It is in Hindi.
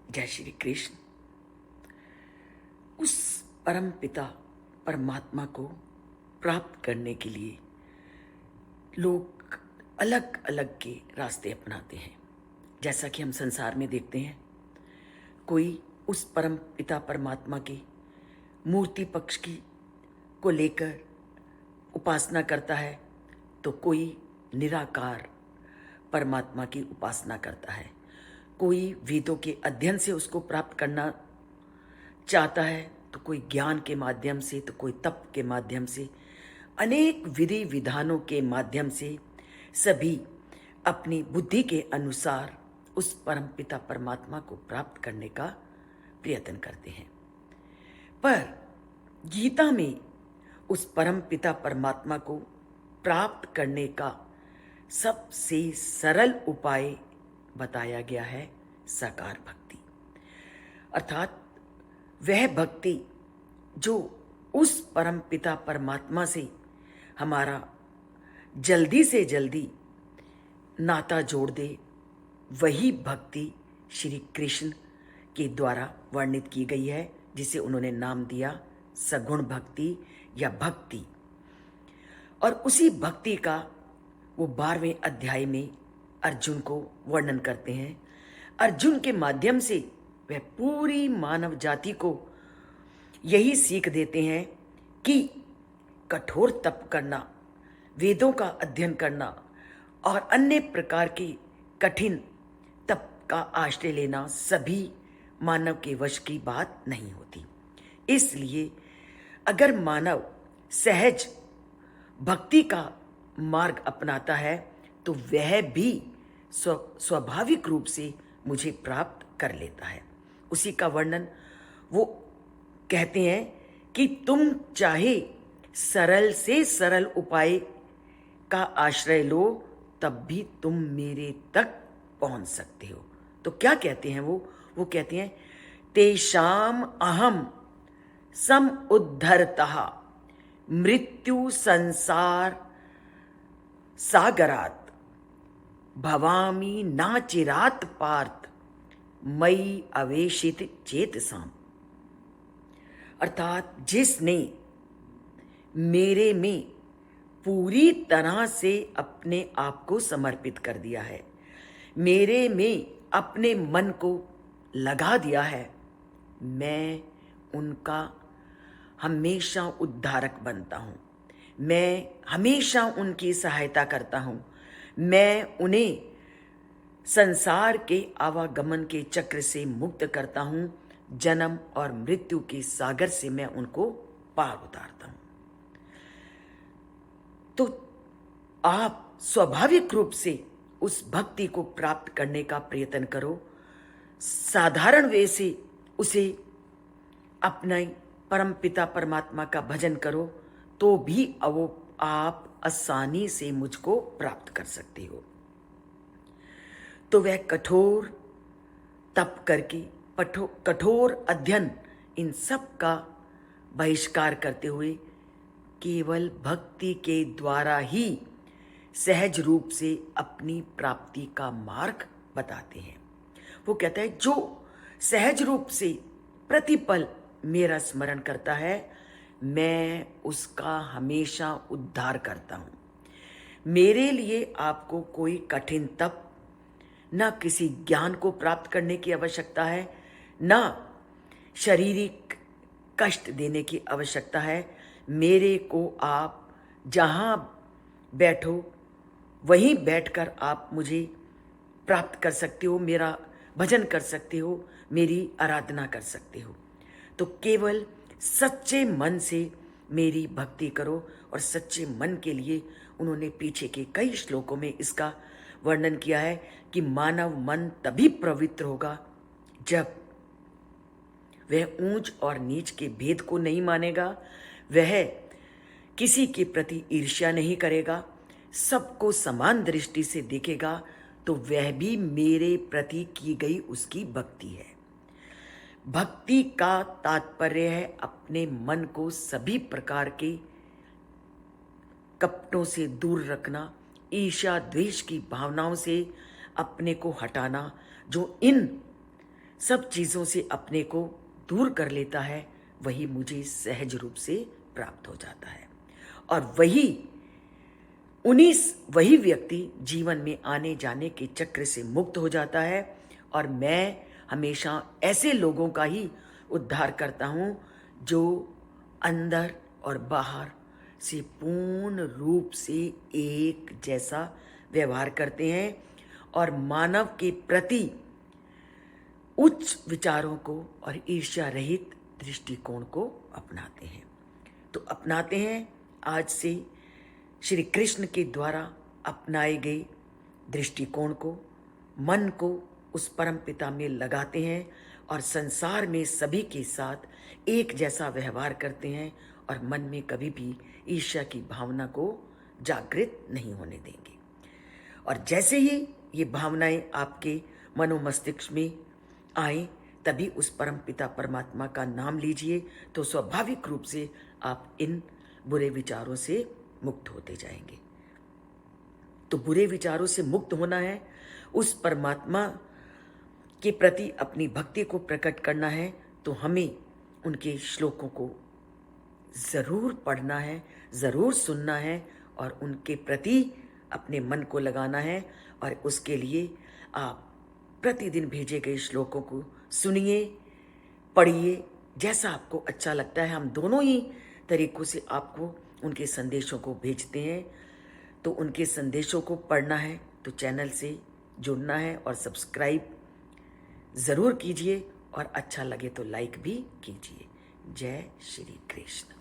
जय श्री कृष्ण। उस परम पिता परमात्मा को प्राप्त करने के लिए लोग अलग अलग के रास्ते अपनाते हैं। जैसा कि हम संसार में देखते हैं, कोई उस परम पिता परमात्मा की मूर्ति पक्ष की को लेकर उपासना करता है, तो कोई निराकार परमात्मा की उपासना करता है। कोई वेदों के अध्ययन से उसको प्राप्त करना चाहता है, तो कोई ज्ञान के माध्यम से, तो कोई तप के माध्यम से, अनेक विधि विधानों के माध्यम से सभी अपनी बुद्धि के अनुसार उस परम पिता परमात्मा को प्राप्त करने का प्रयत्न करते हैं। पर गीता में उस परम पिता परमात्मा को प्राप्त करने का सबसे सरल उपाय बताया गया है साकार भक्ति। अर्थात वह भक्ति जो उस परम पिता परमात्मा से हमारा जल्दी से जल्दी नाता जोड़ दे, वही भक्ति श्री कृष्ण के द्वारा वर्णित की गई है, जिसे उन्होंने नाम दिया सगुण भक्ति या भक्ति। और उसी भक्ति का वो 12वें अध्याय में अर्जुन को वर्णन करते हैं। अर्जुन के माध्यम से वह पूरी मानव जाति को यही सीख देते हैं कि कठोर तप करना, वेदों का अध्ययन करना और अन्य प्रकार के कठिन तप का आश्रय लेना सभी मानव के वश की बात नहीं होती। इसलिए अगर मानव सहज भक्ति का मार्ग अपनाता है तो वह भी स्वाभाविक रूप से मुझे प्राप्त कर लेता है। उसी का वर्णन वो कहते हैं कि तुम चाहे सरल से सरल उपाय का आश्रय लो, तब भी तुम मेरे तक पहुंच सकते हो। तो क्या कहते हैं वो कहते हैं तेषाम अहम सम उद्धरतः मृत्यु संसार सागरात भवामी नाचिरात पार्थ मई अवेशित चेतसाम। अर्थात जिसने मेरे में पूरी तरह से अपने आप को समर्पित कर दिया है, मेरे में अपने मन को लगा दिया है, मैं उनका हमेशा उद्धारक बनता हूँ। मैं हमेशा उनकी सहायता करता हूँ। मैं उन्हें संसार के आवागमन के चक्र से मुक्त करता हूँ। जन्म और मृत्यु के सागर से मैं उनको पार उतारता हूँ। तो आप स्वाभाविक रूप से उस भक्ति को प्राप्त करने का प्रयत्न करो। साधारण वे से उसे अपने परम पिता परमात्मा का भजन करो, तो भी आप आसानी से मुझको प्राप्त कर सकते हो। तो वह कठोर तप करके, कठोर अध्ययन, इन सब का बहिष्कार करते हुए केवल भक्ति के द्वारा ही सहज रूप से अपनी प्राप्ति का मार्ग बताते हैं। वो कहता है जो सहज रूप से प्रतिपल मेरा स्मरण करता है, मैं उसका हमेशा उद्धार करता हूं। मेरे लिए आपको कोई कठिन तप, न किसी ज्ञान को प्राप्त करने की आवश्यकता है, न शारीरिक कष्ट देने की आवश्यकता है। मेरे को आप जहां बैठो वहीं बैठकर आप मुझे प्राप्त कर सकते हो, मेरा भजन कर सकते हो, मेरी आराधना कर सकते हो। तो केवल सच्चे मन से मेरी भक्ति करो। और सच्चे मन के लिए उन्होंने पीछे के कई श्लोकों में इसका वर्णन किया है कि मानव मन तभी पवित्र होगा जब वह ऊंच और नीच के भेद को नहीं मानेगा, वह किसी के प्रति ईर्ष्या नहीं करेगा, सबको समान दृष्टि से देखेगा, तो वह भी मेरे प्रति की गई उसकी भक्ति है। भक्ति का तात्पर्य है अपने मन को सभी प्रकार के कपटों से दूर रखना, ईर्ष्या द्वेष की भावनाओं से अपने को हटाना, जो इन सब चीज़ों से अपने को दूर कर लेता है, वही मुझे सहज रूप से प्राप्त हो जाता है। और वही व्यक्ति जीवन में आने जाने के चक्र से मुक्त हो जाता है। और मैं हमेशा ऐसे लोगों का ही उद्धार करता हूँ जो अंदर और बाहर से पूर्ण रूप से एक जैसा व्यवहार करते हैं और मानव के प्रति उच्च विचारों को और ईर्ष्या रहित दृष्टिकोण को अपनाते हैं। तो अपनाते हैं आज से श्री कृष्ण के द्वारा अपनाए गए दृष्टिकोण को, मन को उस परम पिता में लगाते हैं और संसार में सभी के साथ एक जैसा व्यवहार करते हैं और मन में कभी भी ईर्ष्या की भावना को जागृत नहीं होने देंगे। और जैसे ही ये भावनाएं आपके मनोमस्तिष्क में आए, तभी उस परम पिता परमात्मा का नाम लीजिए, तो स्वाभाविक रूप से आप इन बुरे विचारों से मुक्त होते जाएंगे। तो बुरे विचारों से मुक्त होना है, उस परमात्मा के प्रति अपनी भक्ति को प्रकट करना है, तो हमें उनके श्लोकों को ज़रूर पढ़ना है, ज़रूर सुनना है और उनके प्रति अपने मन को लगाना है। और उसके लिए आप प्रतिदिन भेजे गए श्लोकों को सुनिए, पढ़िए, जैसा आपको अच्छा लगता है। हम दोनों ही तरीकों से आपको उनके संदेशों को भेजते हैं। तो उनके संदेशों को पढ़ना है तो चैनल से जुड़ना है और सब्सक्राइब ज़रूर कीजिए और अच्छा लगे तो लाइक भी कीजिए। जय श्री कृष्ण।